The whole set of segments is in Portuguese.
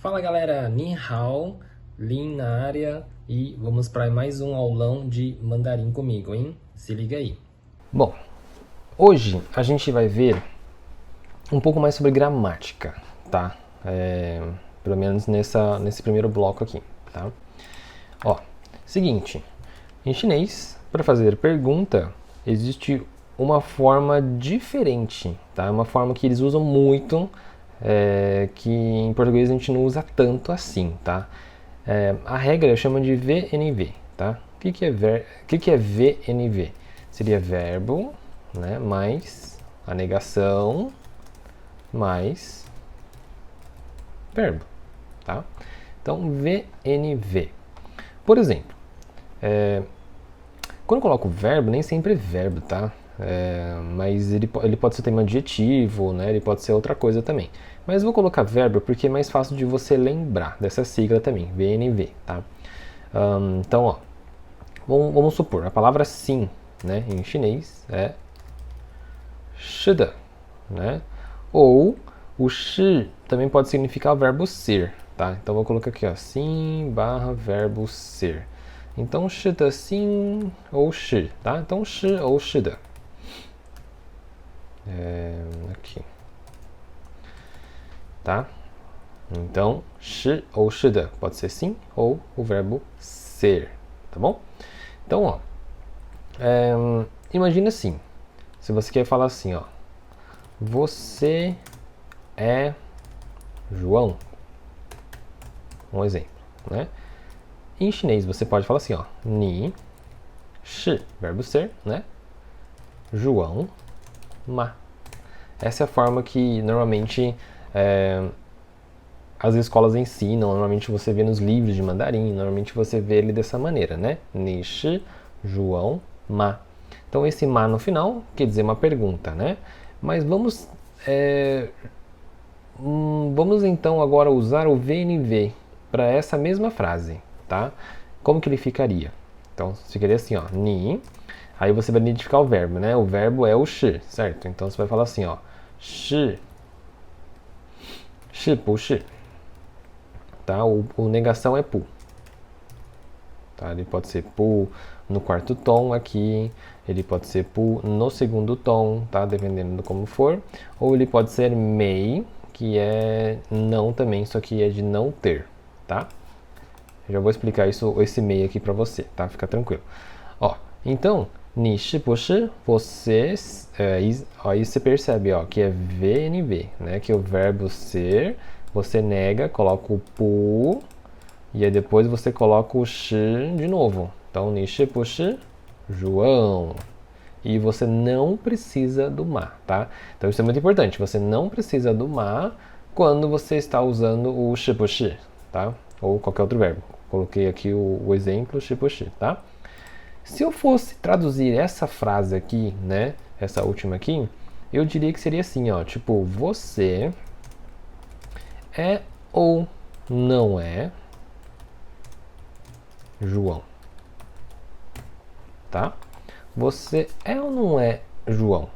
Fala galera, Ni Hao, Lin na área e vamos para mais um aulão de mandarim comigo, hein? Se liga aí. Bom, hoje a gente vai ver um pouco mais sobre gramática, tá? Pelo menos nesse primeiro bloco aqui, tá? Ó, seguinte, em chinês, para fazer pergunta, existe uma forma diferente, tá? Uma forma que eles usam muito, que em português a gente não usa tanto assim, tá? A regra chama de VNV, tá? O que é VNV? Seria verbo, né, mais a negação, mais verbo, tá? Então, VNV. Por exemplo, quando eu coloco verbo, nem sempre é verbo, tá? Mas ele pode ser tema adjetivo, né? Ele pode ser outra coisa também. Mas eu vou colocar verbo porque é mais fácil de você lembrar dessa sigla também, VNV, tá? Então, ó, vamos supor, a palavra sim, né, em chinês é 是的, né? Ou o 是 também pode significar o verbo ser, tá? Então, vou colocar aqui, ó, sim barra verbo ser. Então, 是的 sim ou 是, tá? Então, 是 ou 是的. Aqui. Tá? Então, 是 ou 是的 pode ser sim ou o verbo ser, tá bom? Então, ó, imagina assim, se você quer falar assim, ó, você é João, um exemplo, né? Em chinês você pode falar assim, ó, ni, shi, verbo ser, né? João, ma. Essa é a forma que normalmente as escolas ensinam, normalmente você vê nos livros de mandarim, normalmente você vê ele dessa maneira, né? Ni, shi, João, ma. Então esse ma no final quer dizer uma pergunta, né? Mas vamos então agora usar o VNV para essa mesma frase, tá? Como que ele ficaria? Então ficaria assim, ó, ni. Aí você vai identificar o verbo, né? O verbo é o shi, certo? Então você vai falar assim, ó, shi, shi bu shi, tá? O negação é pu, tá? Ele pode ser pu no quarto tom aqui, ele pode ser pu no segundo tom, tá? Dependendo de como for, ou ele pode ser mei, que é não também, só que é de não ter, tá? Eu já vou explicar esse mei aqui pra você, tá? Fica tranquilo. Ó, então, ni shi bu shi, você, aí você percebe, ó, que é VNV, né? Que é o verbo ser, você nega, coloca o pu, e aí depois você coloca o shi de novo. Então, ni shi bu shi, João. E você não precisa do ma, tá? Então isso é muito importante. Você não precisa do ma quando você está usando o shi bu shi, tá? Ou qualquer outro verbo. Coloquei aqui o exemplo shi bu shi, tá? Se eu fosse traduzir essa frase aqui, né? Essa última aqui, eu diria que seria assim, ó. Tipo, você é ou não é João, tá? Você é ou não é João,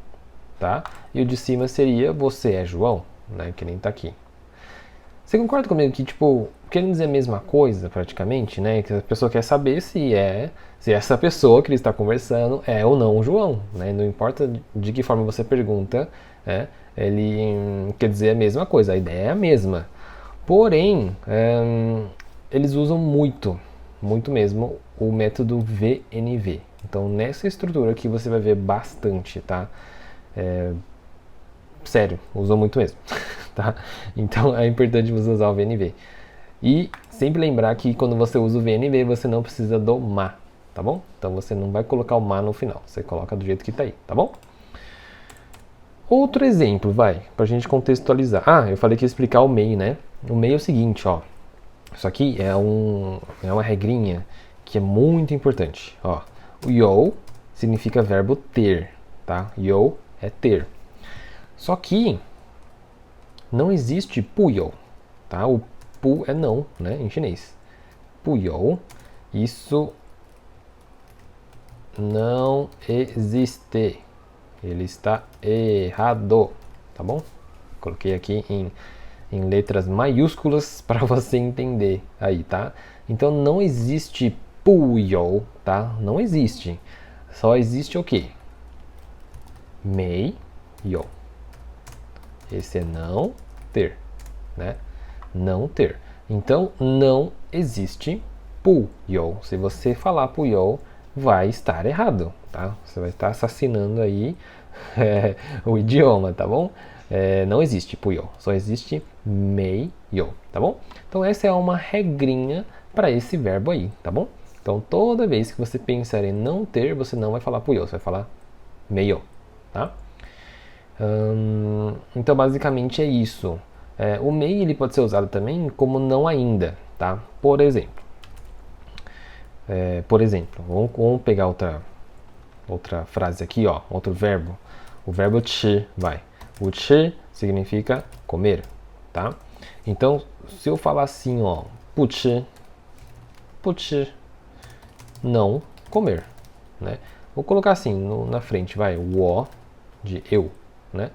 tá? E o de cima seria você é João, né? Que nem tá aqui. Você concorda comigo que, tipo, querendo dizer a mesma coisa, praticamente, né? Que a pessoa quer saber se essa pessoa que ele está conversando é ou não o João, né? Não importa de que forma você pergunta, né? Ele quer dizer a mesma coisa, a ideia é a mesma. Porém, eles usam muito mesmo, o método VNV. Então, nessa estrutura aqui você vai ver bastante, tá? Sério, usam muito mesmo, tá? Então, é importante você usar o VNV. E sempre lembrar que quando você usa o VNV, você não precisa do ma, tá bom? Então, você não vai colocar o ma no final, você coloca do jeito que tá aí, tá bom? Outro exemplo, vai, pra gente contextualizar. Ah, eu falei que ia explicar o MEI, né? O MEI é o seguinte, ó. Isso aqui é uma regrinha que é muito importante, ó. O you significa verbo ter, tá? You é ter. Só que não existe puyo, tá? O pu é não, né, em chinês. Puyo, isso não existe. Ele está errado, tá bom? Coloquei aqui em em letras maiúsculas para você entender aí, tá? Então não existe puyo, tá? Não existe. Só existe o quê? Mei yo. Esse é não ter, né? Não ter. Então não existe puyo. Se você falar puyo, vai estar errado, tá? Você vai estar assassinando aí o idioma, tá bom? Não existe puyo, só existe mei yo, tá bom? Então essa é uma regrinha para esse verbo aí, tá bom? Então toda vez que você pensar em não ter, você não vai falar puyo, você vai falar mei yo, tá? Então basicamente é isso. O mei ele pode ser usado também como não ainda, tá? Por exemplo, vamos pegar outra frase aqui, ó, outro verbo. O verbo chi, vai. O chi significa comer, tá? Então, se eu falar assim, ó, puchi, não comer, né? Vou colocar assim na frente, vai, wo de eu, né?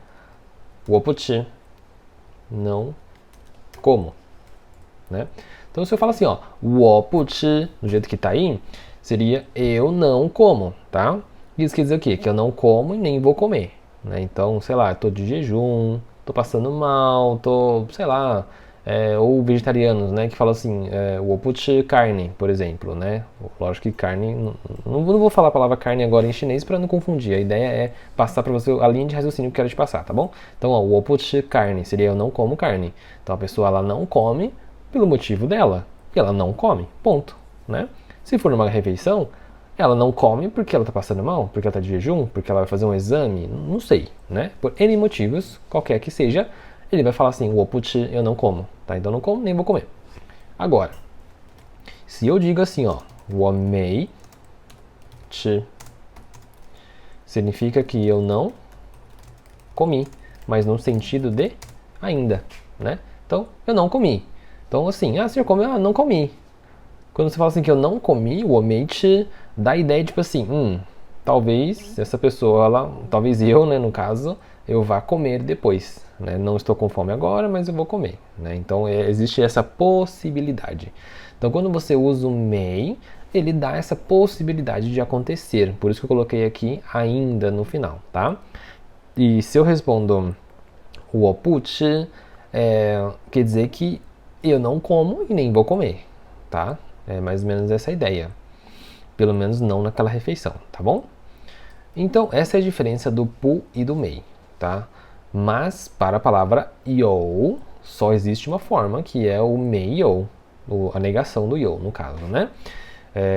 Wo puchi, não como, né? Então, se eu falo assim, ó, wo puchi, do jeito que tá aí, seria eu não como, tá? Isso quer dizer o quê? Que eu não como e nem vou comer, né? Então, sei lá, eu tô de jejum, tô passando mal, tô, sei lá, ou vegetarianos, né, que falam assim, wo puchi carne, por exemplo, né? Lógico que carne, não vou falar a palavra carne agora em chinês para não confundir, a ideia é passar para você a linha de raciocínio que eu quero te passar, tá bom? Então, ó, wo puchi carne seria eu não como carne. Então, a pessoa, ela não come pelo motivo dela, e ela não come, ponto, né? Se for numa refeição, ela não come porque ela está passando mal, porque ela está de jejum, porque ela vai fazer um exame, não sei, né? Por N motivos, qualquer que seja, ele vai falar assim, wo puchi, eu não como, tá? Então eu não como, nem vou comer. Agora, se eu digo assim, ó, wo mei chi, significa que eu não comi, mas no sentido de ainda, né? Então, eu não comi. Então, assim, você já comeu? Ah, não comi. Quando você fala assim que eu não comi, o omite dá a ideia, tipo assim, talvez essa pessoa, talvez eu, né, no caso, eu vá comer depois, né? Não estou com fome agora, mas eu vou comer, né? Então, existe essa possibilidade. Então, quando você usa o may, ele dá essa possibilidade de acontecer. Por isso que eu coloquei aqui ainda no final, tá? E se eu respondo o opuchi, quer dizer que eu não como e nem vou comer, tá? É mais ou menos essa a ideia. Pelo menos não naquela refeição, tá bom? Então, essa é a diferença do pu e do mei, tá? Mas, para a palavra yo, só existe uma forma, que é o mei yo, a negação do yo, no caso, né?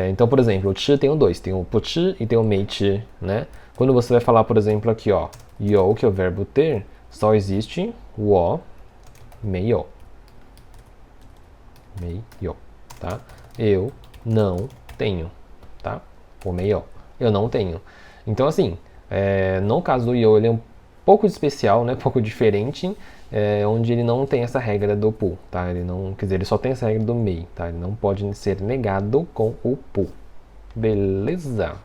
Então, por exemplo, o chi tem o dois, tem o pu chi e tem o mei chi, né? Quando você vai falar, por exemplo, aqui, ó, yo, que é o verbo ter, só existe wo, mei yo. Mei yo, tá? Eu não tenho, tá? O mei eu não tenho. Então, assim, no caso do yo, ele é um pouco especial, né? Um pouco diferente, onde ele não tem essa regra do pu, tá? Ele não, quer dizer, ele só tem essa regra do mei, tá? Ele não pode ser negado com o pu. Beleza?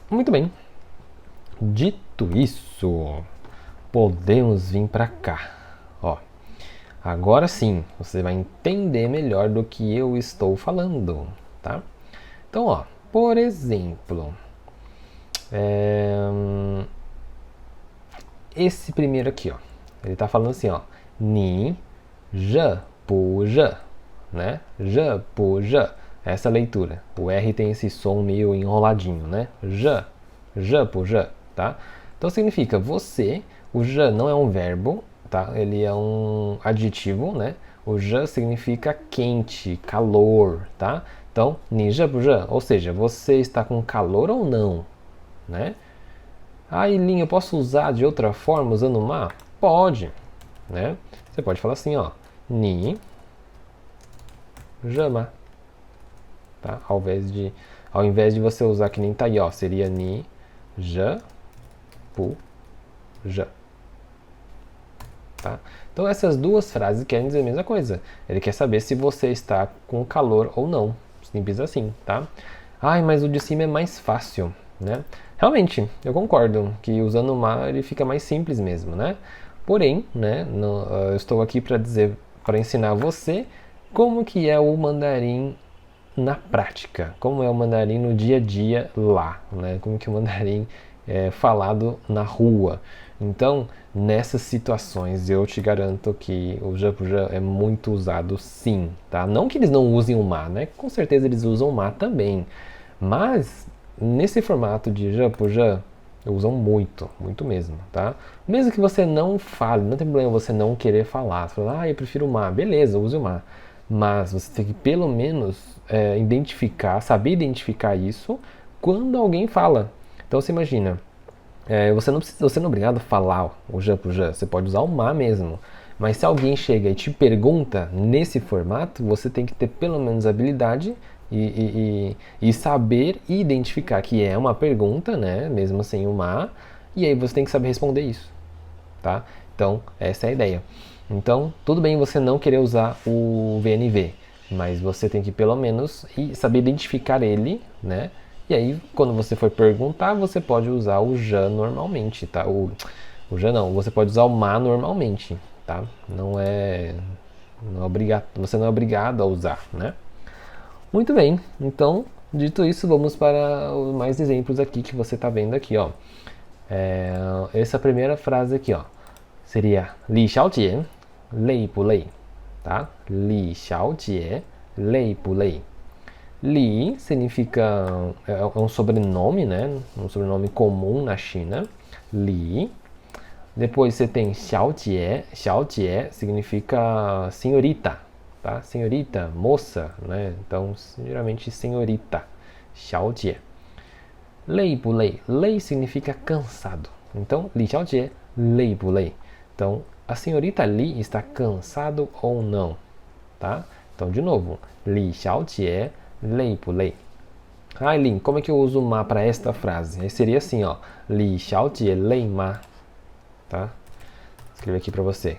Muito bem. Dito isso, podemos vir para cá. Ó, agora sim, você vai entender melhor do que eu estou falando, tá? Então, ó, por exemplo, esse primeiro aqui, ó, ele tá falando assim, ó, ni zhe bu zhe, né? Zhe bu zhe, essa leitura. O R tem esse som meio enroladinho, né? Zhe bu zhe, tá? Então significa você, o zhe não é um verbo, tá? Ele é um adjetivo, né? O zhe significa quente, calor, tá? Então, ni zhe bu zhe, ou seja, você está com calor ou não, né? Lin, eu posso usar de outra forma usando ma? Pode, né? Você pode falar assim, ó, ni zhe ma, tá? Ao invés de você usar que nem tá aí, ó, seria ni zhe bu zhe. Tá? Então essas duas frases querem dizer a mesma coisa. Ele quer saber se você está com calor ou não. Simples assim, tá? Mas o de cima é mais fácil, né? Realmente, eu concordo que usando o ma ele fica mais simples mesmo, né? Porém, né, eu estou aqui para ensinar você como que é o mandarim na prática, como é o mandarim no dia a dia lá, né? Como que o mandarim é falado na rua. Então, nessas situações, eu te garanto que o Japuja é muito usado sim, tá? Não que eles não usem o ma, né? Com certeza eles usam o ma também, mas nesse formato de Japuja, usam muito, muito mesmo, tá? Mesmo que você não fale, não tem problema você não querer falar. Você fala, eu prefiro o ma, beleza, use o ma. Mas você tem que pelo menos saber identificar isso quando alguém fala. Então você imagina, você não é obrigado a falar o já pro já, você pode usar o ma mesmo. Mas se alguém chega e te pergunta nesse formato, você tem que ter pelo menos habilidade e saber identificar que é uma pergunta, né? Mesmo sem o ma, e aí você tem que saber responder isso, tá? Então, essa é a ideia. Então, tudo bem você não querer usar o VNV, mas você tem que pelo menos saber identificar ele, né? E aí, quando você for perguntar, você pode usar o já normalmente, tá? O já não, você pode usar o ma normalmente, tá? Você não é obrigado a usar, né? Muito bem, então, dito isso, vamos para mais exemplos aqui que você está vendo aqui, ó. Essa primeira frase aqui, ó, seria Li Xiaojie, lei bu lei, tá? Li Xiaojie, lei bu lei. Li significa, é um sobrenome, né? Um sobrenome comum na China. Li. Depois você tem Xiaojie. Xiaojie significa senhorita, tá? Senhorita, moça, né? Então, geralmente senhorita. Xiaojie. Lei bu lei. Lei significa cansado. Então, Li Xiaojie, lei bu lei. Então, a senhorita Li está cansado ou não, tá? Então, de novo, Li Xiaojie, lei bu lei. Lin, como é que eu uso ma para esta frase? Aí seria assim, ó. Li Xiaojie lei ma, tá? Vou escrever aqui para você.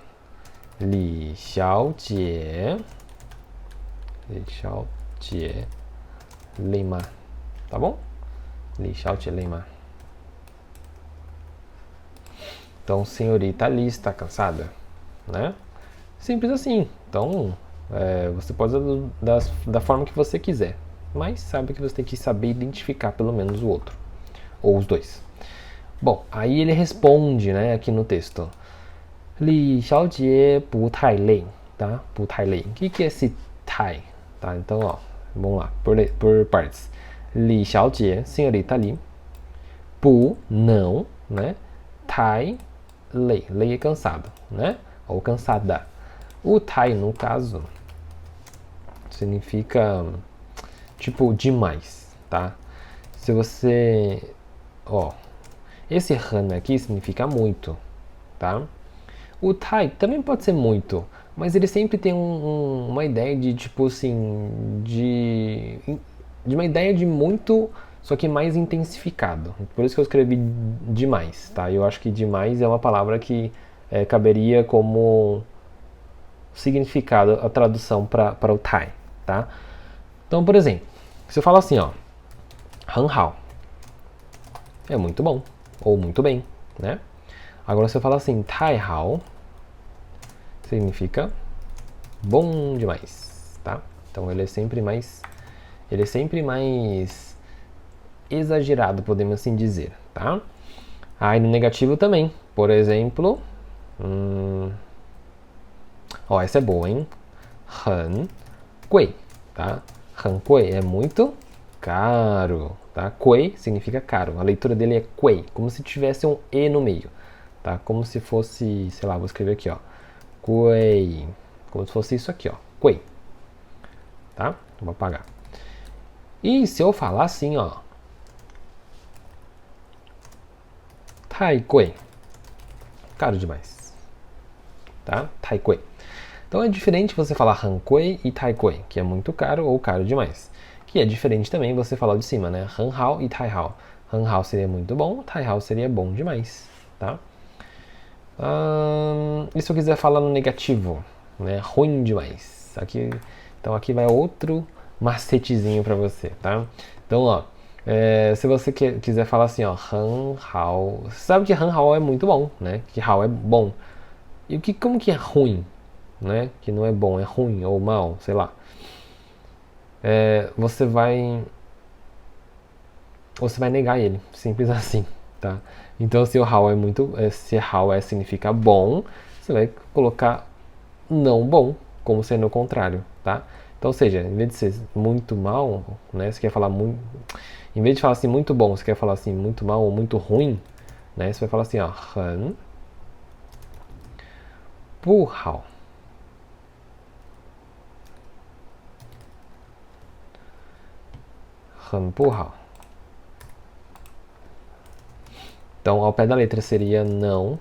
Li Xiaojie lei ma, tá bom? Li Xiaojie lei ma. Então, senhorita Li está cansada, né? Simples assim. Então, você pode usar da forma que você quiser, mas sabe que você tem que saber identificar pelo menos o outro, ou os dois. Bom, aí ele responde, né, aqui no texto. Li Xiaojie bu tai lei, tá? Bu tai lei. O que é esse tai? Tá, então, ó, vamos lá, por partes. Li Xiaojie, senhorita Li. Bu, não, né? Tai, lei. Lei é cansado, né? Ou cansada. O tai, no caso, significa tipo demais, tá? Se você, ó, esse han aqui significa muito, tá? O tai também pode ser muito, mas ele sempre tem uma ideia de tipo assim, de uma ideia de muito, só que mais intensificado. Por isso que eu escrevi demais, tá? Eu acho que demais é uma palavra que caberia como significado, a tradução para o tai, tá? Então, por exemplo, se eu falo assim, ó, 很好, é muito bom, ou muito bem, né? Agora, se eu falar assim, 太好, significa bom demais, tá? Então, ele é sempre mais exagerado, podemos assim dizer, tá? Aí, no negativo também, por exemplo, essa é boa, hein? 很贵, tá? 很贵 é muito caro, tá? Kuei significa caro. A leitura dele é kuei, como se tivesse um e no meio, tá? Como se fosse, sei lá, vou escrever aqui, ó. Kuei, como se fosse isso aqui, ó. Kuei, tá? Vou apagar. E se eu falar assim, ó, tai kuei, caro demais, tá? Tai kuei. Então é diferente você falar han kuei e tai kuei, que é muito caro ou caro demais. Que é diferente também você falar de cima, né? Han hao e tai hao. Han hao seria muito bom, tai hao seria bom demais, tá? E se eu quiser falar no negativo, né? Ruim demais. Então aqui vai outro macetezinho para você, tá? Então, ó, se você quiser falar assim, ó, han hao, você sabe que han hao é muito bom, né? Que hao é bom. E como que é ruim, né? Que não é bom, é ruim ou mal, sei lá. Você vai negar ele, simples assim, tá? Então se o how se how significa bom, você vai colocar não bom, como sendo o contrário, tá? Então, ou seja, em vez de ser muito mal, né? Você quer falar muito, em vez de falar assim muito bom, você quer falar assim muito mal ou muito ruim, né? Você vai falar assim, ó, 很不好，很不好。Então, ao pé da letra seria não.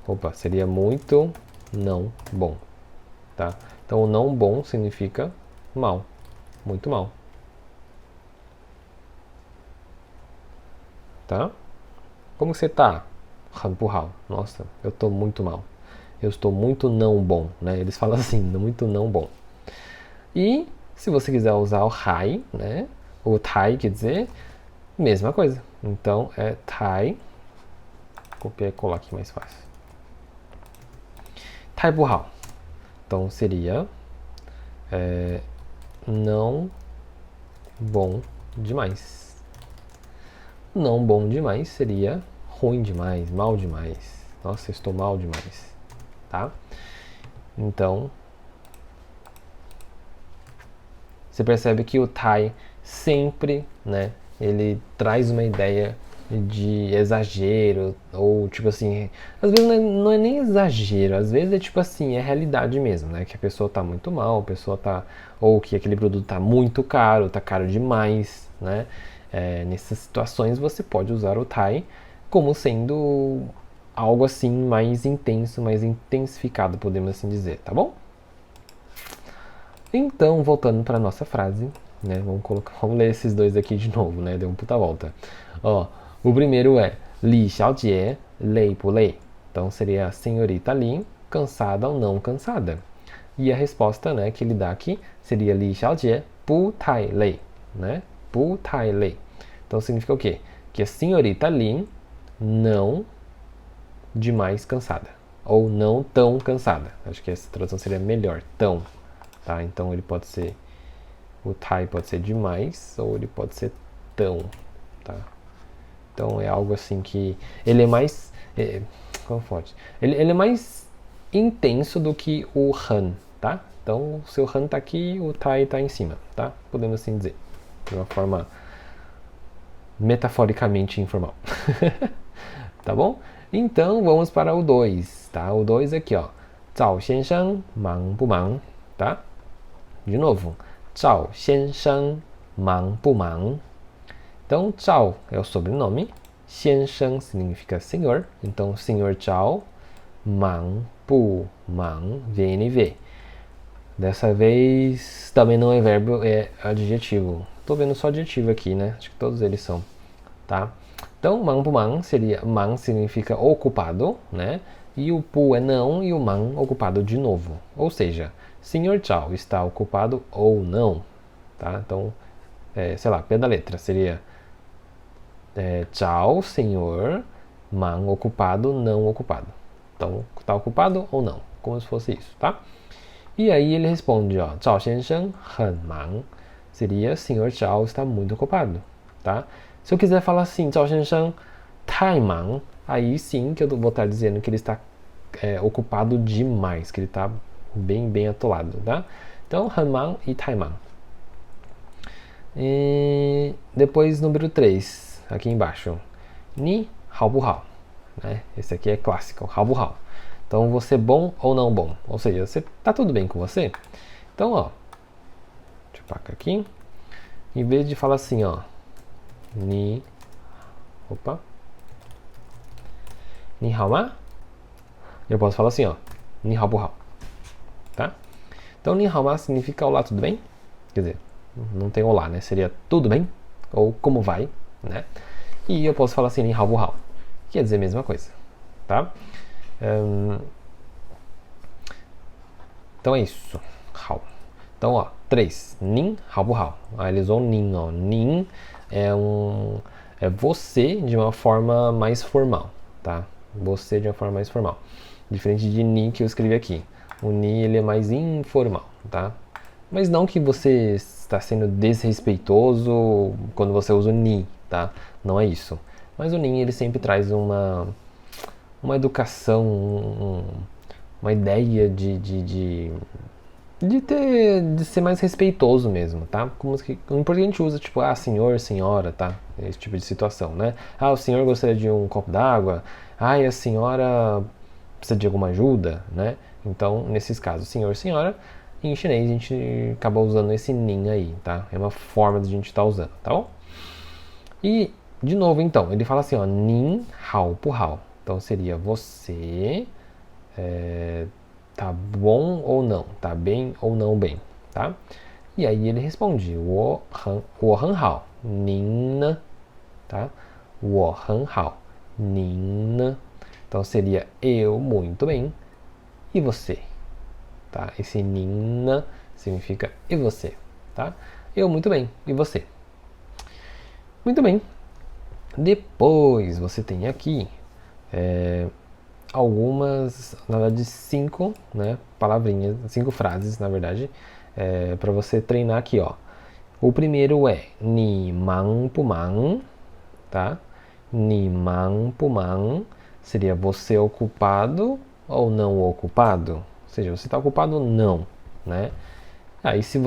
Opa, seria muito não bom, tá? Então, o não bom significa mal, muito mal, tá? Como você tá? 很不好. Nossa, eu tô muito mal. Eu estou muito não bom, né? Eles falam assim, muito não bom. E se você quiser usar o hai, né? O tai quer dizer mesma coisa. Então é tai. Copiar e colar aqui mais fácil. Tai bu hao. Então seria não bom demais. Não bom demais seria ruim demais, mal demais. Nossa, eu estou mal demais, tá? Então você percebe que o tai sempre, né, ele traz uma ideia de exagero, ou tipo assim, às vezes não é nem exagero, às vezes é tipo assim, é realidade mesmo, né, que a pessoa tá muito mal, a pessoa tá, ou que aquele produto tá muito caro, tá caro demais, né, nessas situações você pode usar o tai como sendo algo assim mais intenso, mais intensificado, podemos assim dizer, tá bom? Então, voltando para nossa frase, né? Vamos ler esses dois aqui de novo, né? Deu uma puta volta. Ó, o primeiro é Li Xiaojie, lei por lei. Então seria a senhorita Li, cansada ou não cansada. E a resposta, né, que ele dá aqui seria Li Xiaojie, bu tai lei, né? Bu tai lei. Então significa o quê? Que a senhorita Li não demais cansada. Ou não tão cansada. Acho que essa tradução seria melhor. Tão. Tá? Então ele pode ser, o tai pode ser demais ou ele pode ser tão, tá? Então é algo assim que ele é mais, como pode? Ele é mais intenso do que o han, tá? Então o seu han tá aqui, o tai tá em cima, tá? Podemos assim dizer, de uma forma metaforicamente informal. Tá bom? Então vamos para o 2, tá? O 2 aqui, ó. 赵先生忙不忙? Tá? De novo, 赵先生忙不忙? Então, 赵é o sobrenome, 先生significa senhor, então senhor Zhao, 忙不忙, VNV. Dessa vez também não é verbo, é adjetivo. Tô vendo só adjetivo aqui, né? Acho que todos eles são, tá? Então, 忙不忙 seria, 忙 significa ocupado, né? E o pu é não e o 忙 ocupado de novo. Ou seja, Senhor Zhao está ocupado ou não, tá? Então, sei lá, pé da letra seria Zhao, senhor, man, ocupado, não ocupado. Então, está ocupado ou não, como se fosse isso, tá? E aí ele responde, ó, Zhao 先生很忙, seria Senhor Zhao está muito ocupado, tá? Se eu quiser falar assim, Zhao 先生太忙, aí sim que eu vou estar dizendo que ele está ocupado demais, que ele está bem atolado, tá? Então, 很忙 e 太忙. E depois, número 3, aqui embaixo. 你好不好? Né? Esse aqui é clássico, 好不好? Então, você bom ou não bom? Ou seja, você tá tudo bem com você? Então, ó, deixa eu parar aqui. Em vez de falar assim, ó, 你好吗? Eu posso falar assim, ó, 你好不好? Tá? Então, 你好吗 significa olá, tudo bem? Quer dizer, não tem olá, né? Seria tudo bem? Ou como vai, né? E eu posso falar assim, 你好不好? Quer dizer a mesma coisa, tá? Então é isso. 好. Então, ó, 3. 您好不好? Eles usam 您, ó. 您é você de uma forma mais formal, tá? Você de uma forma mais formal. Diferente de ni que eu escrevi aqui. O ni ele é mais informal, tá? Mas não que você está sendo desrespeitoso quando você usa o ni, tá? Não é isso. Mas o ni ele sempre traz uma educação, uma ideia de ser mais respeitoso mesmo, tá? Porque a gente usa, tipo, senhor, senhora, tá? Esse tipo de situação, né? O senhor gostaria de um copo d'água? E a senhora precisa de alguma ajuda, né? Então, nesses casos, senhor, senhora, em chinês a gente acaba usando esse nin aí, tá? É uma forma de a gente estar usando, tá bom? E, de novo, então, ele fala assim, ó, nin hao pu hao. Então, seria você... tá bom ou não, tá bem ou não bem, tá? E aí ele responde, 我很好, 您呢? Tá? 我很好, 您呢? Então seria eu muito bem e você, tá? Esse 您呢 significa e você, tá? Eu muito bem e você. Muito bem. Depois você tem aqui algumas, na verdade 5, né, palavrinhas, 5 frases, na verdade, para você treinar aqui, ó. O primeiro é ni mang pu mang, tá? Ni mang pu mang seria você ocupado ou não ocupado? Ou seja, você está ocupado ou não, né? Aí se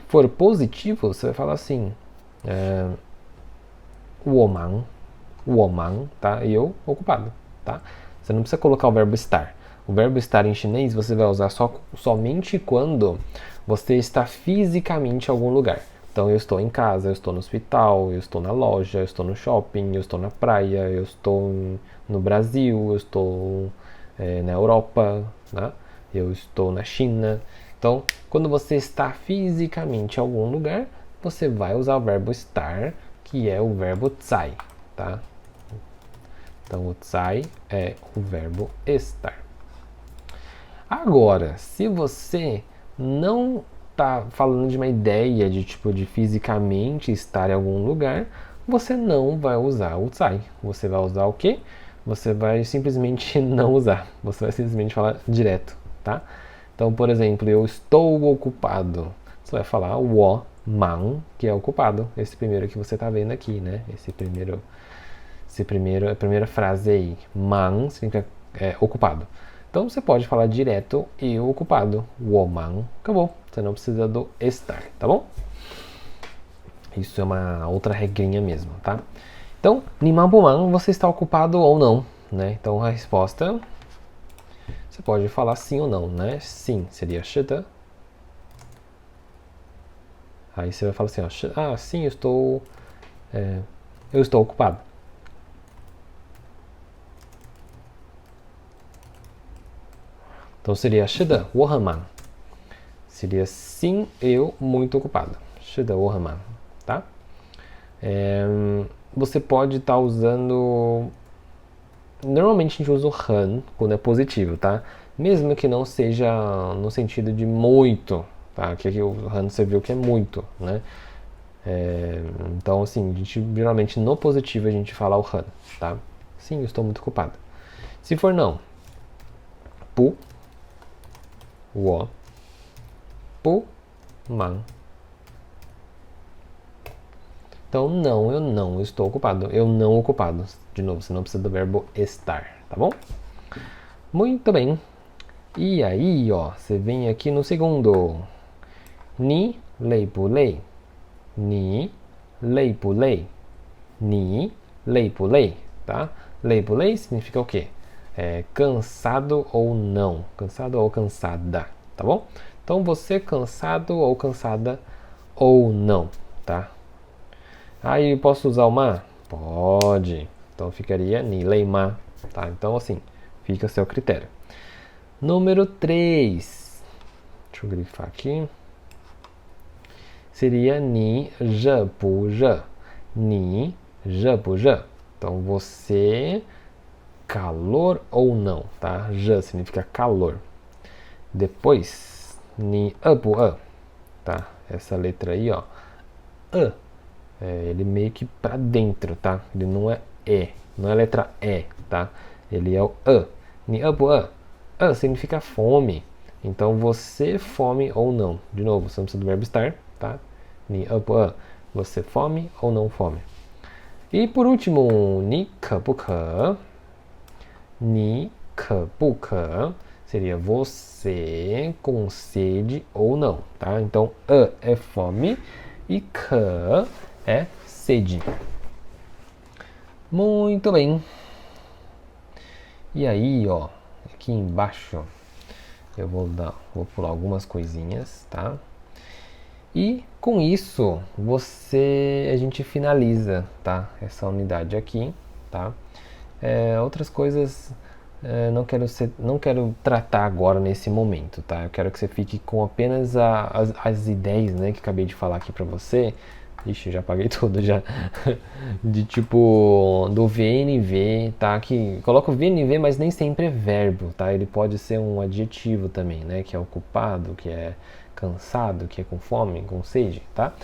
for positivo, você vai falar assim, 我忙, tá? Eu ocupado, tá? Você não precisa colocar o verbo estar. O verbo estar em chinês você vai usar somente quando você está fisicamente em algum lugar. Então eu estou em casa, eu estou no hospital, eu estou na loja, eu estou no shopping, eu estou na praia, eu estou no Brasil, eu estou na Europa, né? Eu estou na China. Então, quando você está fisicamente em algum lugar, você vai usar o verbo estar, que é o verbo zai, tá? Então, o zai é o verbo estar. Agora, se você não está falando de uma ideia de tipo de fisicamente estar em algum lugar, você não vai usar o zai. Você vai usar o quê? Você vai simplesmente não usar. Você vai simplesmente falar direto, tá? Então, por exemplo, eu estou ocupado. Você vai falar wo mang, que é ocupado. Esse primeiro que você está vendo aqui, né? A primeira frase aí, mang, significa ocupado. Então você pode falar direto eu ocupado, 我忙, acabou. Você não precisa do estar, tá bom? Isso é uma outra regrinha mesmo, tá? Então, 你忙不忙, você está ocupado ou não, né? Então a resposta você pode falar sim ou não, né? Sim seria 是的. Aí você vai falar assim, ó, sim, eu estou ocupado. Então seria 是的我很忙. Seria sim, eu muito ocupado. 是的我很忙, tá? Você pode estar usando... Normalmente a gente usa o han quando é positivo, tá? Mesmo que não seja no sentido de muito, tá? Que aqui o han você viu que é muito, né? Então, assim, a gente, geralmente no positivo a gente fala o han, tá? Sim, eu estou muito ocupado. Se for não, pu, wo, pu, man. Então, não, eu não estou ocupado. Eu não ocupado. De novo, você não precisa do verbo estar, tá bom? Muito bem. E aí, ó, você vem aqui no segundo. Ni lei pu lei. Ni lei pu lei. Ni lei pu lei, tá? Lei pu lei significa o quê? Cansado ou não. Cansado ou cansada, tá bom? Então, você cansado ou cansada ou não, tá? Aí eu posso usar o ma? Pode. Então ficaria ni lei ma, tá? Então assim, fica a seu critério. Número 3. Deixa eu grifar aqui. Seria ni zhe pu zhe. Ni zhe pu zhe. Então você calor ou não, tá? Zhe significa calor. Depois, ni e pu e, tá? Essa letra aí, ó. E. Ele meio que pra dentro, tá? Ele não é E, não é a letra E, tá? Ele é o E. 你饿不饿? Significa fome. Então, você fome ou não. De novo, você não precisa do verbo estar, tá? 你饿不饿? Você fome ou não fome? E por último, 你渴不渴? 你渴不渴? Seria você com sede ou não, tá? Então, é fome e 渴 é sede. Muito bem. E aí, ó, aqui embaixo, eu vou pular algumas coisinhas, tá? E com isso, a gente finaliza, tá? Essa unidade aqui, tá? Outras coisas não quero tratar agora nesse momento, tá? Eu quero que você fique com apenas as ideias, né, que acabei de falar aqui pra você. Ixi, já apaguei tudo já. De tipo, do VNV, tá? Que coloca o VNV, mas nem sempre é verbo, tá? Ele pode ser um adjetivo também, né? Que é ocupado, que é cansado, que é com fome, com sede, tá?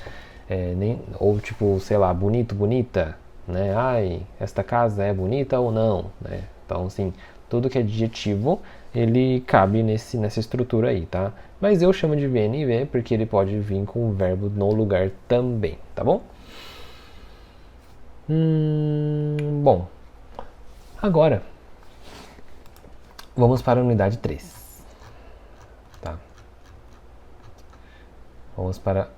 Ou tipo, sei lá, bonito, bonita, né? Ai, esta casa é bonita ou não, né? Então, assim, tudo que é adjetivo, ele cabe nessa estrutura aí, tá? Mas eu chamo de VNV porque ele pode vir com o verbo no lugar também, tá bom? Bom, agora vamos para a unidade 3. Tá? Vamos para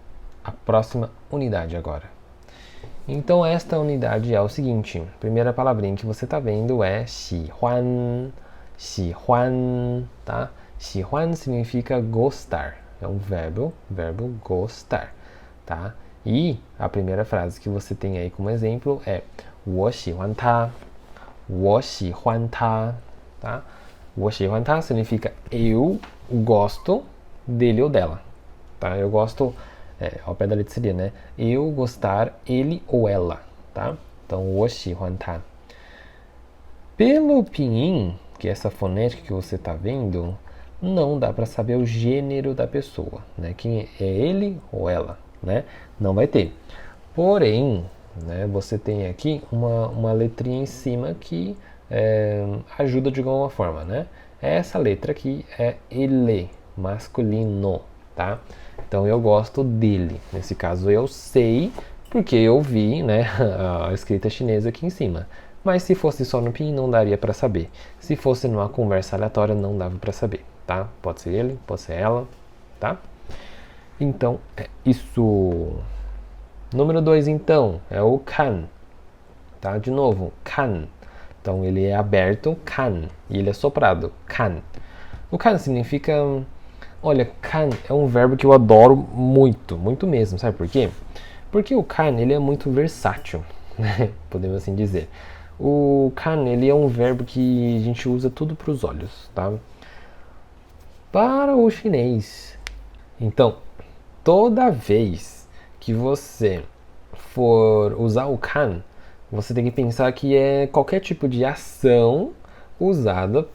a próxima unidade agora. Então esta unidade é o seguinte, a primeira palavrinha que você está vendo é 喜欢, 喜欢, tá? 喜欢 significa gostar, é um verbo gostar, tá? E a primeira frase que você tem aí como exemplo é 我喜欢他, 我喜欢他, tá? 我喜欢他 significa eu gosto dele ou dela, tá? Eu gosto, ao pé da letra seria, né? Eu gostar, ele ou ela, tá? Então, 我喜欢他. Pelo pinyin, que é essa fonética que você está vendo, não dá para saber o gênero da pessoa, né? Quem é ele ou ela, né? Não vai ter. Porém, né, você tem aqui uma letrinha em cima que ajuda de alguma forma, né? Essa letra aqui é ele, masculino, tá? Então eu gosto dele. Nesse caso eu sei porque eu vi, né, a escrita chinesa aqui em cima. Mas se fosse só no pinyin não daria para saber. Se fosse numa conversa aleatória não dava para saber, tá? Pode ser ele, pode ser ela, tá? Então é isso. Número 2 então é o kan, tá? De novo, kan. Então ele é aberto, kan, e ele é soprado, kan. O kan significa, olha, kan é um verbo que eu adoro muito, muito mesmo, sabe por quê? Porque o kan, ele é muito versátil, né? Podemos assim dizer. O kan, ele é um verbo que a gente usa tudo para os olhos, tá? Para o chinês. Então, toda vez que você for usar o kan, você tem que pensar que é qualquer tipo de ação usada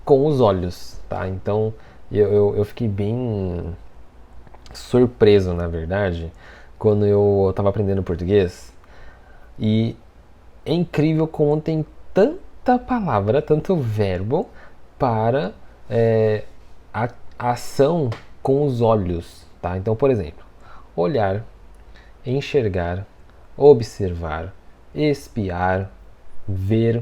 com os olhos, tá? Então, eu fiquei bem surpreso, na verdade, quando eu estava aprendendo português. E é incrível como tem tanta palavra, tanto verbo para a ação com os olhos, tá? Então, por exemplo, olhar, enxergar, observar, espiar, ver,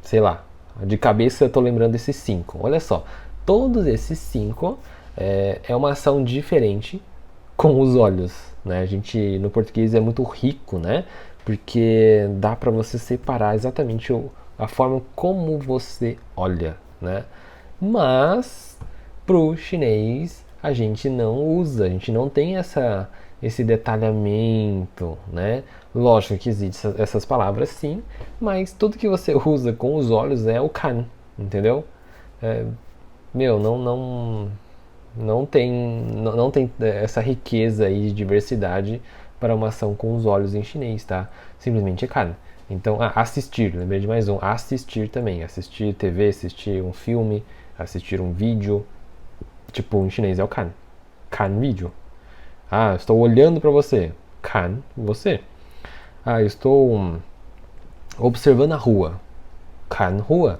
sei lá, de cabeça eu tô lembrando esses 5. Olha só, todos esses 5 é uma ação diferente com os olhos, né? A gente no português é muito rico, né? Porque dá para você separar exatamente a forma como você olha, né? Mas pro chinês a gente não usa, a gente não tem esse detalhamento, né? Lógico que existem essas palavras sim, mas tudo que você usa com os olhos é o kan, entendeu? Não tem essa riqueza aí de diversidade para uma ação com os olhos em chinês, tá? Simplesmente é kan. Então, assistir, lembrei de mais um, assistir também, assistir TV, assistir um filme, assistir um vídeo, tipo em chinês é o kan, kan vídeo. Estou olhando para você, kan você. Estou observando a rua, 看rua,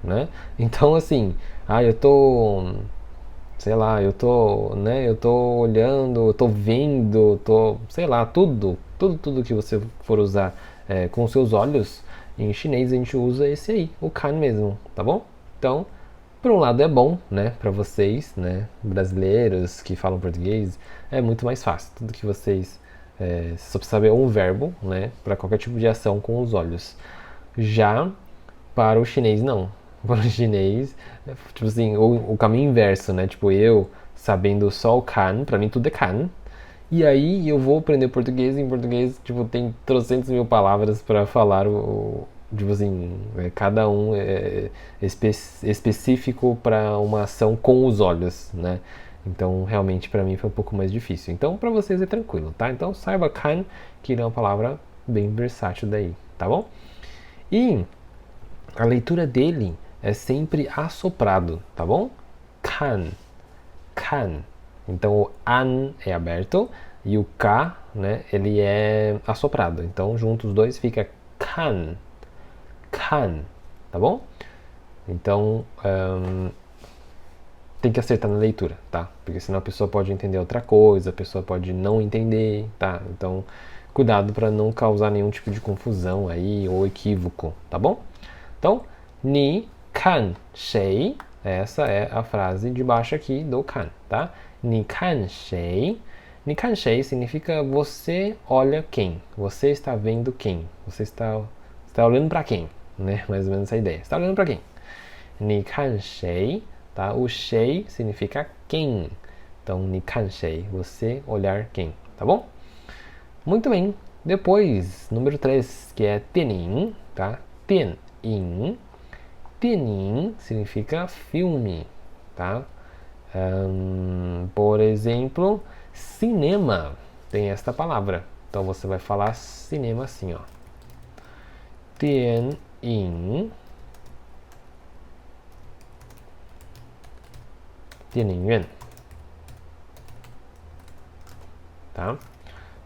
né? Então, assim, eu tô, sei lá, eu tô, né? Eu tô olhando, eu tô vendo, sei lá, tudo que você for usar com seus olhos, em chinês a gente usa esse aí, o kan mesmo, tá bom? Então, por um lado é bom, né, para vocês, né, brasileiros que falam português, é muito mais fácil. Tudo que vocês só precisa saber um verbo, né, para qualquer tipo de ação com os olhos. Já para o chinês não. Para o chinês, tipo assim, o caminho inverso, né? Tipo, eu sabendo só o kan, para mim tudo é kan. E aí eu vou aprender português, e em português, tipo, tem trocentos mil palavras para falar tipo assim, cada um é específico para uma ação com os olhos, né? Então, realmente, para mim foi um pouco mais difícil. Então, para vocês é tranquilo, tá? Então, saiba kan, que é uma palavra bem versátil daí, tá bom? E a leitura dele é sempre assoprado, tá bom? Kan, kan. Então, o an é aberto e o k, né, ele é assoprado. Então, juntos os dois fica kan, kan, tá bom? Então, tem que acertar na leitura, tá? Porque senão a pessoa pode entender outra coisa, a pessoa pode não entender, tá? Então, cuidado para não causar nenhum tipo de confusão aí ou equívoco, tá bom? Então, ni kan shei, essa é a frase de baixo aqui do kan, tá? Ni kan shei. Ni kan shei significa você olha quem, você está vendo quem, você está olhando para quem, né? Mais ou menos essa ideia. Você está olhando para quem? Ni kan shei, tá? O shei significa quem. Então, ni kan shei, você olhar quem, tá bom? Muito bem. Depois, número 3, que é Tienin, tá? Tienin. Tienin significa filme, tá? Por exemplo, cinema tem esta palavra. Então você vai falar cinema assim, ó. Tienin. Tieningyuan. Tá?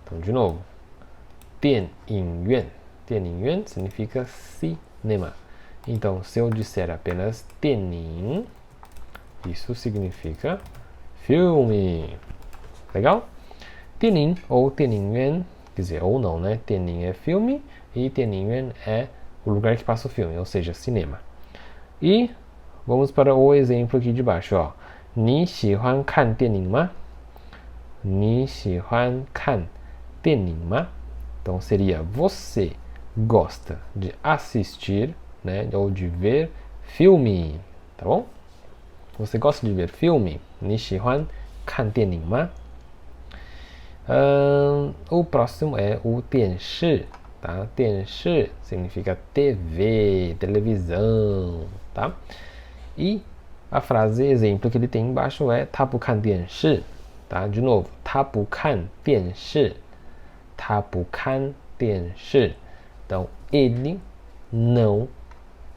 Então, de novo. Tieningyuan. Tieningyuan significa cinema. Então, se eu disser apenas Tienin, isso significa filme. Legal? Tienin ou Tieningyuan, quer dizer, ou não, né? Tienin é filme e Tieningyuan é o lugar que passa o filme, ou seja, cinema. E vamos para o exemplo aqui de baixo, ó. 你喜欢看电影吗? 你喜欢看电影吗? Então seria você gosta de assistir, né, ou de ver filme, tá bom? Você gosta de ver filme? 你喜欢看电影吗? O próximo é o 电视, tá? 电视 significa TV, televisão, tá? E a frase exemplo que ele tem embaixo é 他不看电视, tá? De novo, 他不看电视, 他不看电视. Então, ele não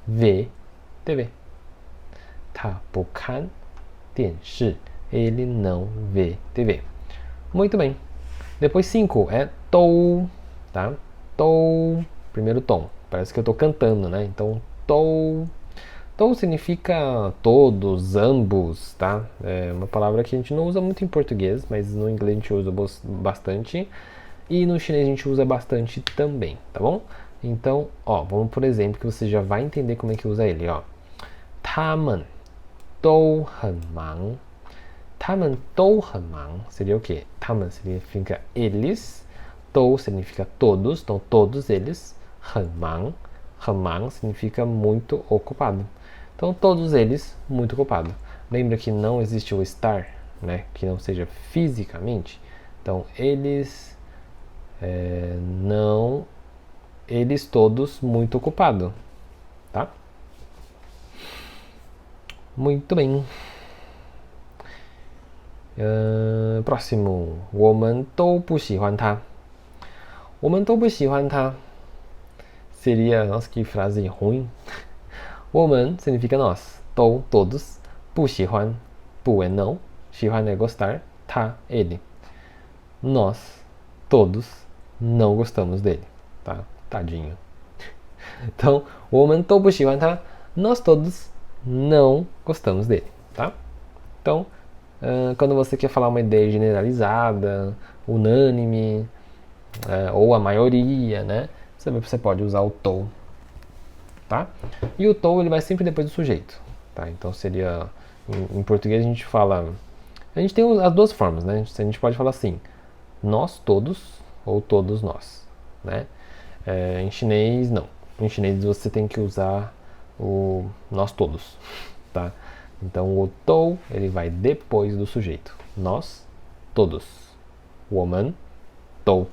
vê TV. 他不看电视. Ele não vê TV. Muito bem. Depois 5 é tou, tá? Tou, primeiro tom. Parece que eu estou cantando, né? Então, tou. Tou significa todos, ambos, tá? É uma palavra que a gente não usa muito em português, mas no inglês a gente usa bastante. E no chinês a gente usa bastante também, tá bom? Então, ó, vamos por exemplo que você já vai entender como é que usa ele, ó. 他们都很忙. 他们都很忙 seria o quê? 他们 significa eles, 都 significa todos, então todos eles, 很忙, 很忙 significa muito ocupado. Então todos eles muito ocupado. Lembra que não existe o estar, né? Que não seja fisicamente. Então eles não, eles todos muito ocupado, tá? Muito bem. Próximo. 我们都不喜欢他. 我们都不喜欢他 seria, nossa, que frase ruim. 我们 significa nós, 都 todos, 不喜欢 不 é não, 喜欢 é gostar, 他 ele. Nós todos não gostamos dele, tá? Tadinho. Então, 我们都不喜欢他, nós todos não gostamos dele, tá? Então, quando você quer falar uma ideia generalizada, unânime, ou a maioria, né? Você pode usar o tou, tá? E o tou ele vai sempre depois do sujeito, tá? Então seria, em português a gente fala, a gente tem as duas formas, né? A gente pode falar assim, nós todos ou todos nós, né? Em chinês não. Em chinês você tem que usar o nós todos, tá? Então o tou ele vai depois do sujeito. Nós todos. 我们都.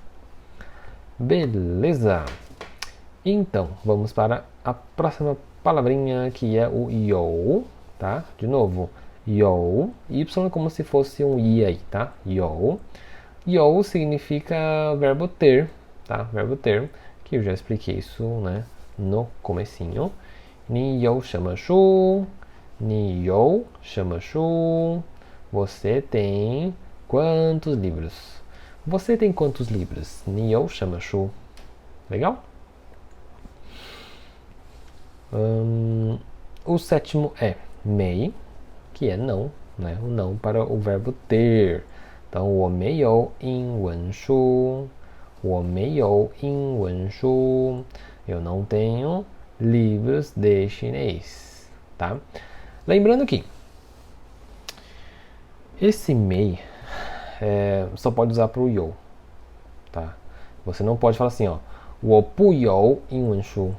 Beleza. Então, vamos para a próxima palavrinha que é o you, tá? De novo, you. Y é como se fosse um i aí, tá? You. You significa verbo ter, tá? Verbo ter, que eu já expliquei isso, né? No comecinho. Ni you chama shu. Ni you chama shu. Você tem quantos livros? Você tem quantos livros? Ni you chama shu. Legal? O sétimo é mei, que é não, né? O não para o verbo ter. Então, 我没有英文书. 我没有英文书. Eu não tenho livros de chinês, tá? Lembrando que esse mei só pode usar para o you, tá? Você não pode falar assim, ó, 我不有英文书,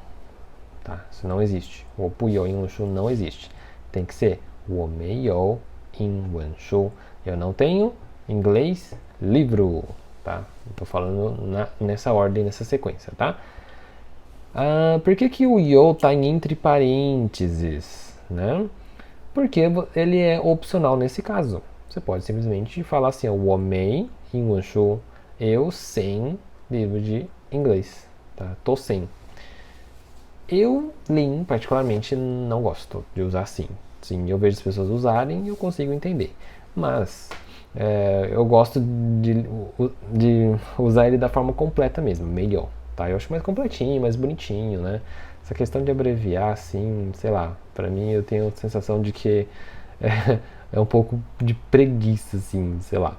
tá? Isso não existe. 我不有英文书 não existe. Tem que ser 我没有英文书. Eu não tenho inglês livro, tá? Estou falando nessa ordem, nessa sequência, tá? Por que o you está entre parênteses, né? Porque ele é opcional nesse caso. Você pode simplesmente falar assim, 我没英文书, eu sem livro de inglês, tá? Tô sem. Eu, Lin, particularmente, não gosto de usar assim. Sim, eu vejo as pessoas usarem e eu consigo entender. Mas eu gosto de usar ele da forma completa mesmo, melhor. Tá? Eu acho mais completinho, mais bonitinho, né? Essa questão de abreviar, assim, sei lá, pra mim eu tenho a sensação de que é um pouco de preguiça, assim, sei lá.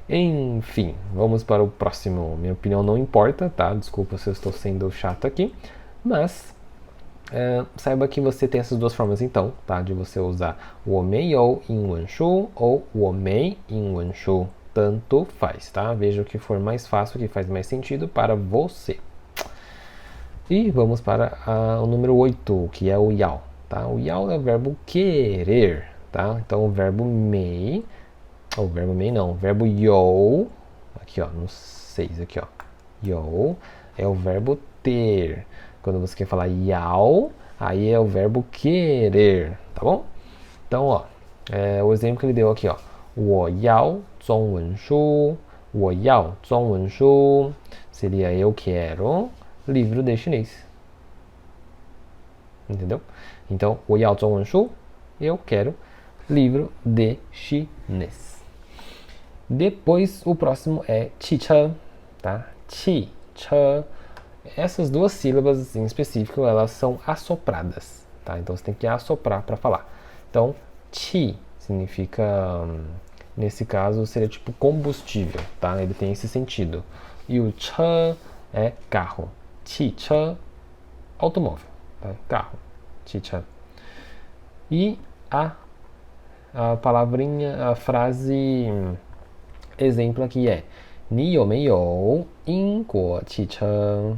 Enfim, vamos para o próximo. Minha opinião não importa, tá? Desculpa se eu estou sendo chato aqui, mas saiba que você tem essas duas formas então, tá? De você usar 我没有英文书 ou 我没英文书. Tanto faz, tá? Veja o que for mais fácil, o que faz mais sentido para você. E vamos para o número 8, que é o yao, tá? O yao é o verbo querer, tá? Então o verbo mei, o verbo you, aqui ó, no 6 aqui ó, you é o verbo ter. Quando você quer falar yao, aí é o verbo querer, tá bom? Então, ó, o exemplo que ele deu aqui, ó, 我要中文书, 我要中文书 seria eu quero livro de chinês. Entendeu? Então, 我要中文书, eu quero livro de chinês. Depois, o próximo é 汽车, tá? 汽车. Essas duas sílabas em específico, elas são assopradas, tá? Então você tem que assoprar para falar. Então, chi significa, nesse caso, seria tipo combustível, tá? Ele tem esse sentido. E o chã é carro. Chi chã, automóvel, tá? Carro. Chi chã. E a palavrinha, a frase exemplo aqui é 你有没有英国汽车?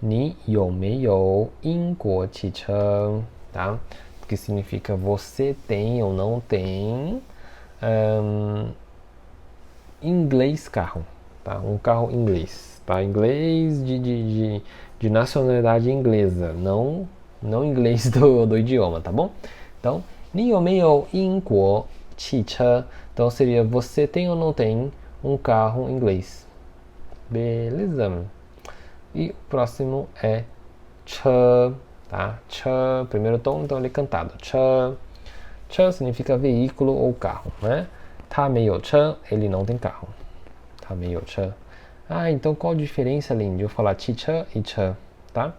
你有没有英国汽车? Tá? Que significa você tem ou não tem inglês carro, tá? Um carro inglês, tá? Inglês de nacionalidade inglesa, não inglês do idioma, tá bom? Então, 你有没有英国汽车? Então seria você tem ou não tem um carro inglês. Beleza. E o próximo é chã, tá? Chã, primeiro tom, então ele é cantado. Chã. Chã significa veículo ou carro, né? Tá meio chã, ele não tem carro. Tá meio chã. Então qual a diferença, Lin, de eu falar chi chã e chã, tá?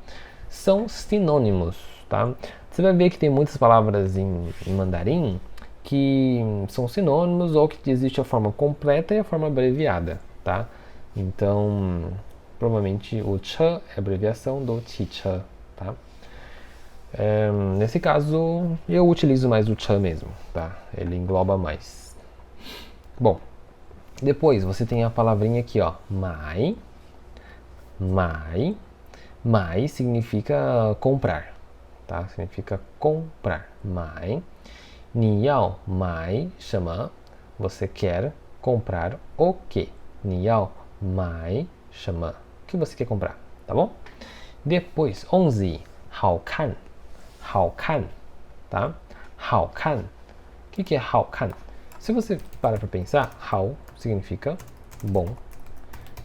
são sinônimos, tá? Você vai ver que tem muitas palavras em mandarim que são sinônimos ou que existe a forma completa e a forma abreviada, tá? Então, provavelmente o ch é a abreviação do teacher, tá? Nesse caso, eu utilizo mais o ch mesmo, tá? Ele engloba mais. Bom, depois você tem a palavrinha aqui, ó, mai. Mai. Mai significa comprar, tá? Significa comprar. Mai. 你要买什么? Você quer comprar o quê? 你要买什么? O que você quer comprar, tá bom? Depois, 11. 好看. 好看, tá? 好看. O que é 好看? Se você para pra pensar, 好 significa bom.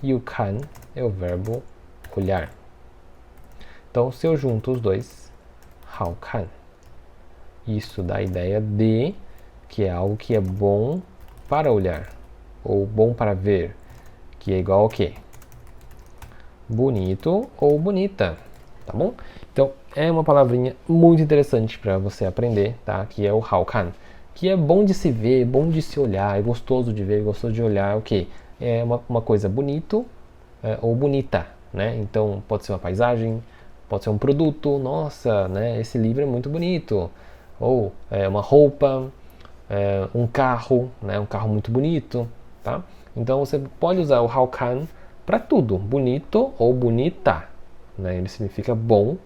E o 看 é o verbo olhar. Então, se eu junto os dois, 好看. Isso dá a ideia de que é algo que é bom para olhar, ou bom para ver, que é igual ao quê? Bonito ou bonita, tá bom? Então, é uma palavrinha muito interessante para você aprender, tá? Que é o 好看, que é bom de se ver, bom de se olhar, é gostoso de ver, gostoso de olhar, o quê? É uma coisa bonito ou bonita, né? Então, pode ser uma paisagem, pode ser um produto, nossa, né? Esse livro é muito bonito. Ou uma roupa, um carro, né? Um carro muito bonito, tá? Então você pode usar o 好看 para tudo, bonito ou bonita, né? Ele significa bom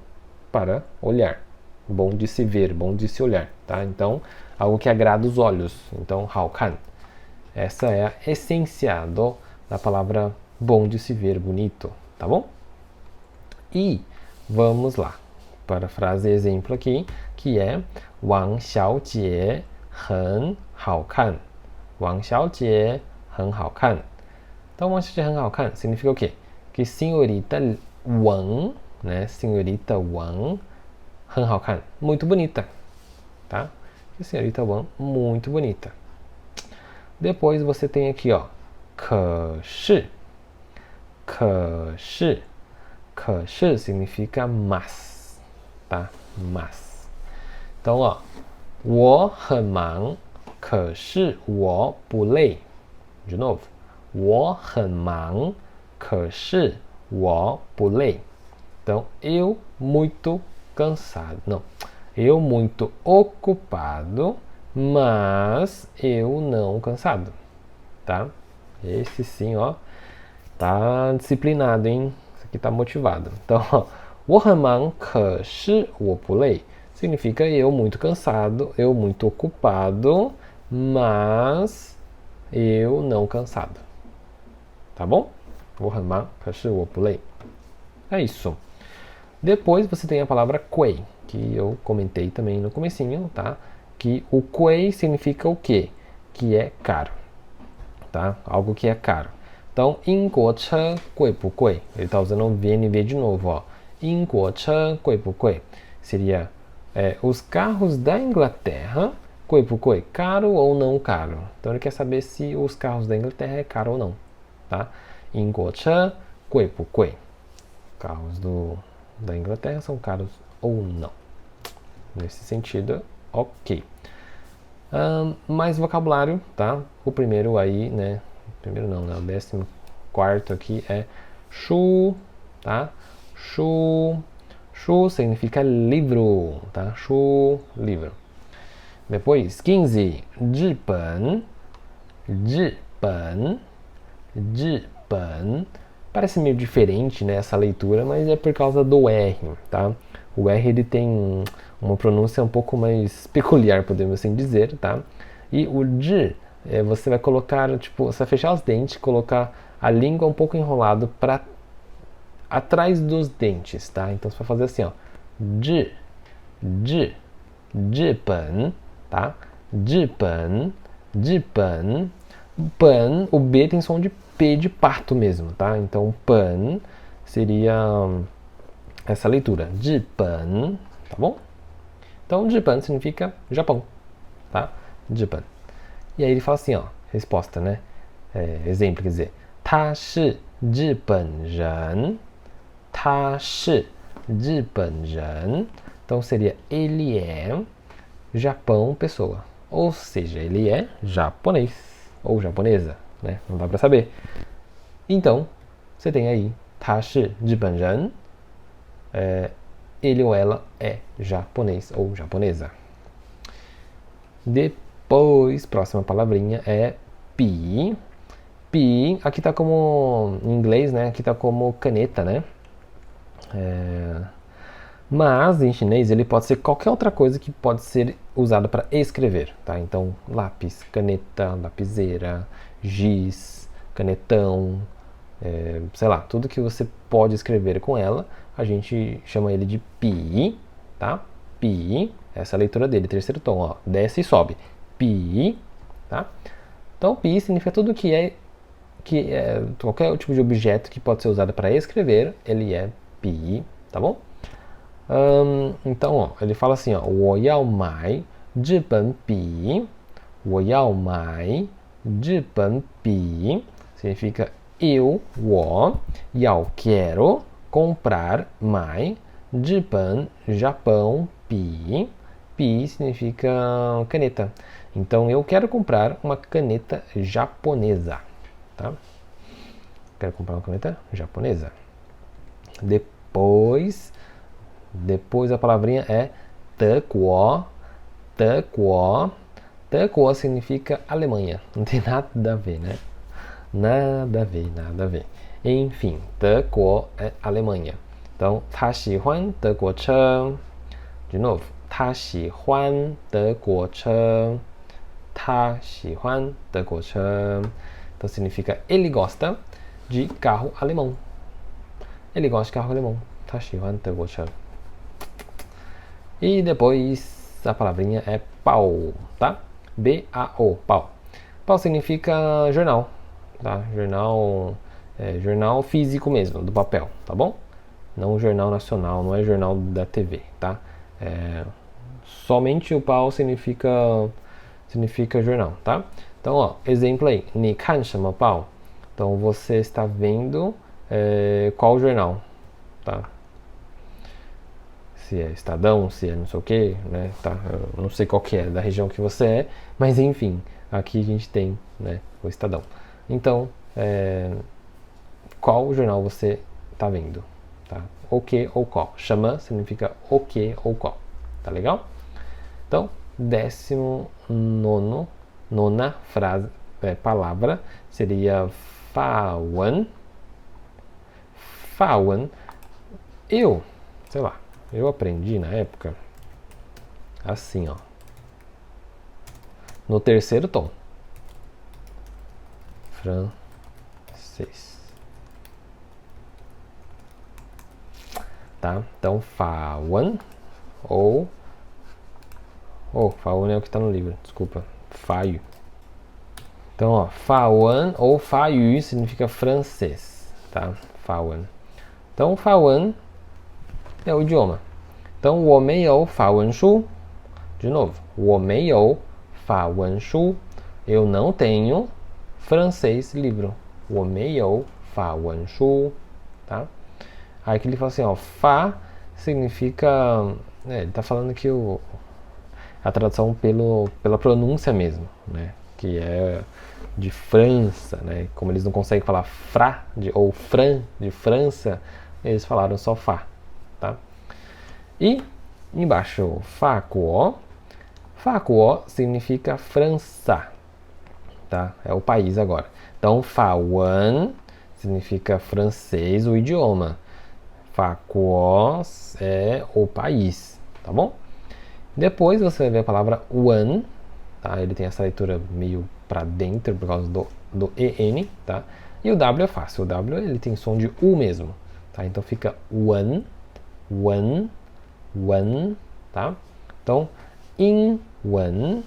para olhar, bom de se ver, bom de se olhar, tá? Então, algo que agrada os olhos. Então, 好看. Essa é a essência da palavra bom de se ver, bonito, tá bom? E vamos lá para a frase exemplo aqui, que é 王小姐很好看. 王小姐很好看. Então, 王小姐很好看 significa o quê? Que senhorita Wang, né? Senhorita Wang 很好看, muito bonita, tá? Que senhorita Wang, muito bonita. Depois você tem aqui, ó, 可是. 可是. 可是 significa mas, tá? Mas. Então, ó, 我很忙, 可是我不累. De novo, 我很忙, 可是我不累. Então, eu muito cansado. Não, eu muito ocupado, mas eu não cansado, tá? Esse sim, ó, tá disciplinado, hein? Esse aqui tá motivado. Então, ó, 我很忙, 可是我不累. Significa eu muito cansado, eu muito ocupado, mas eu não cansado. Tá bom? 我很忙, 可是我不累. É isso. Depois você tem a palavra 贵, que eu comentei também no comecinho, tá? Que o 贵 significa o quê? Que é caro, tá? Algo que é caro. Então, 英国车贵不贵? Ele está usando o VNV de novo, ó. 英国车贵不贵? Seria os carros da Inglaterra, 贵不贵? Caro ou não caro? Então ele quer saber se os carros da Inglaterra é caro ou não, tá? 英国车贵不贵? Carros da Inglaterra são caros ou não? Nesse sentido, ok. Mais vocabulário, tá? O primeiro aí, né? Primeiro não, né? O 14º aqui é 书, tá? 书. 书 significa livro, tá? 书, livro. Depois, 15. 日本. 日本. 日本. Parece meio diferente, né, essa leitura, mas é por causa do R, tá? O R ele tem uma pronúncia um pouco mais peculiar, podemos assim dizer, tá? E o J, você vai colocar, tipo, você vai fechar os dentes, colocar a língua um pouco enrolado para atrás dos dentes, tá? Então você vai fazer assim, ó, J, J, Japan, tá? Japan, Japan, pan, o B tem som de P de pato mesmo, tá? Então pan seria essa leitura, Japan, tá bom? Então Japan significa Japão, tá? Japan. E aí ele fala assim, ó, resposta, né? Exemplo, quer dizer, 他是日本人. 他是日本人. Então seria ele é Japão pessoa. Ou seja, ele é japonês ou japonesa, né? Não dá pra saber. Então, você tem aí 他是日本人, ele ou ela é japonês ou japonesa. Depois, próxima palavrinha é pi. Pi, aqui tá como, em inglês, né? Aqui tá como caneta, né? Mas em chinês ele pode ser qualquer outra coisa que pode ser usada para escrever, tá? Então, lápis, caneta, lapiseira, giz, canetão, sei lá, tudo que você pode escrever com ela, a gente chama ele de pi, tá? Pi, essa é a leitura dele, terceiro tom, ó, desce e sobe. Pi, tá? Então, pi significa tudo que é qualquer tipo de objeto que pode ser usado para escrever, ele é pi, tá bom? Então, ó, ele fala assim, ó, 我要买日本笔, 我要买日本笔 significa eu, 我quero comprar 买日本 Japão, 笔 pi significa caneta. Então, eu quero comprar uma caneta japonesa, tá? Quero comprar uma caneta japonesa. Depois a palavrinha é 德国. 德国. 德国significa Alemanha. Não tem nada a ver, né? Nada a ver. Enfim, 德国é Alemanha. Então, 他喜欢德国车. De novo, 他喜欢德国车. 他喜欢德国车. Então significa ele gosta de carro alemão. Ele gosta de carro alemão. 他喜欢德国车. E depois a palavrinha é pau, tá? B-A-O, pau. Pau significa jornal, tá? Jornal físico mesmo, do papel, tá bom? Não jornal nacional, não é jornal da TV, tá? Somente o pau significa jornal, tá? Então, ó, exemplo aí, 你看什么报? Então, você está vendo qual jornal, tá? Se é Estadão, se é não sei o que, né? Tá? Eu não sei qual que é da região que você é, mas enfim, aqui a gente tem, né, o Estadão. Então, qual jornal você está vendo? Tá? O que ou qual? Chama significa o que ou qual. Tá legal? Então, 19ª frase, palavra seria 法文. 法文. Eu aprendi na época assim, ó, no terceiro tom, francês, tá? Então, 法文 ou Faun é o que está no livro, desculpa, Fayu. Então, ó, Fawan ou Fayu significa francês, tá? Fawan. Então, Fawan é o idioma. Então, 我没有法文书. De novo, 我没有法文书. Eu não tenho francês livro. 我没有法文书, tá? Aí que ele fala assim, ó, Fá significa, ele está falando que a tradução pela pronúncia mesmo, né? Que é de França, né? Como eles não conseguem falar Fra ou Fran de França, eles falaram só Fá, tá? E embaixo, Fakuo. Fakuo significa França, tá? É o país agora. Então, Fawan significa francês, o idioma. Fakuo é o país, tá bom? Depois você vai ver a palavra wan, tá? Ele tem essa leitura meio para dentro por causa do EN, tá? E o W é fácil, o W ele tem som de U mesmo, tá? Então fica wan, wan, wan, tá? Então, in wan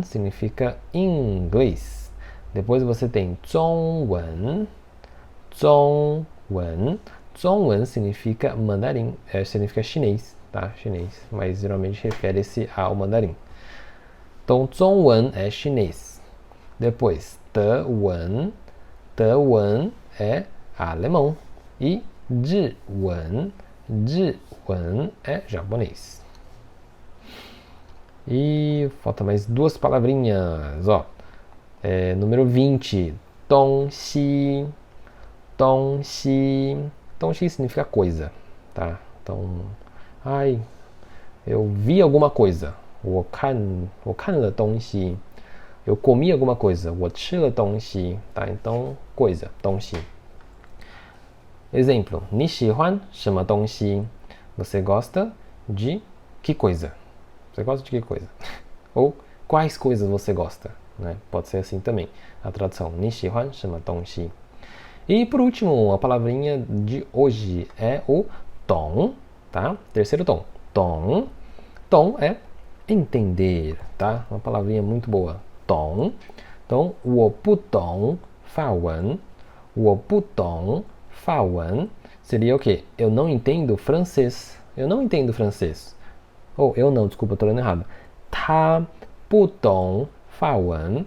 significa inglês. Depois você tem zhongwen, zhongwen significa mandarim, significa chinês, tá? Chinês, mas geralmente refere-se ao mandarim. Então, zhongwen é chinês. Depois, dewen é alemão. E zhiwen 日文é japonês. E falta mais duas palavrinhas, ó. Número 20, 东西. 东西significa coisa, tá? Então, eu vi alguma coisa. 我看了东西. Eu comi alguma coisa. 我吃了东西, tá? Então, coisa, 东西. Exemplo, 你喜欢什么东西? Você gosta de que coisa? Você gosta de que coisa? Ou quais coisas você gosta? Né? Pode ser assim também. A tradução, 你喜欢什么东西? E por último, a palavrinha de hoje é o tom, tá? Terceiro tom. Tom. Tom é entender, tá? Uma palavrinha muito boa. Tom. Então, 我不懂法文. 我不懂法文 seria o quê? Eu não entendo francês. Eu não entendo francês. Eu não, desculpa, eu tô lendo errado. 他不懂法文.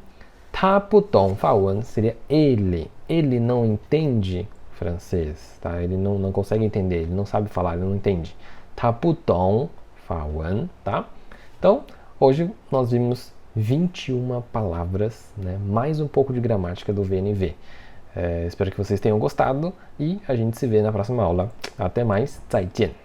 他不懂法文 seria ele. Ele não entende francês, tá? Ele não consegue entender, ele não sabe falar, ele não entende. 他不懂法文, tá? Então, hoje nós vimos 21 palavras, né? Mais um pouco de gramática do VNV. Espero que vocês tenham gostado e a gente se vê na próxima aula. Até mais, 再见!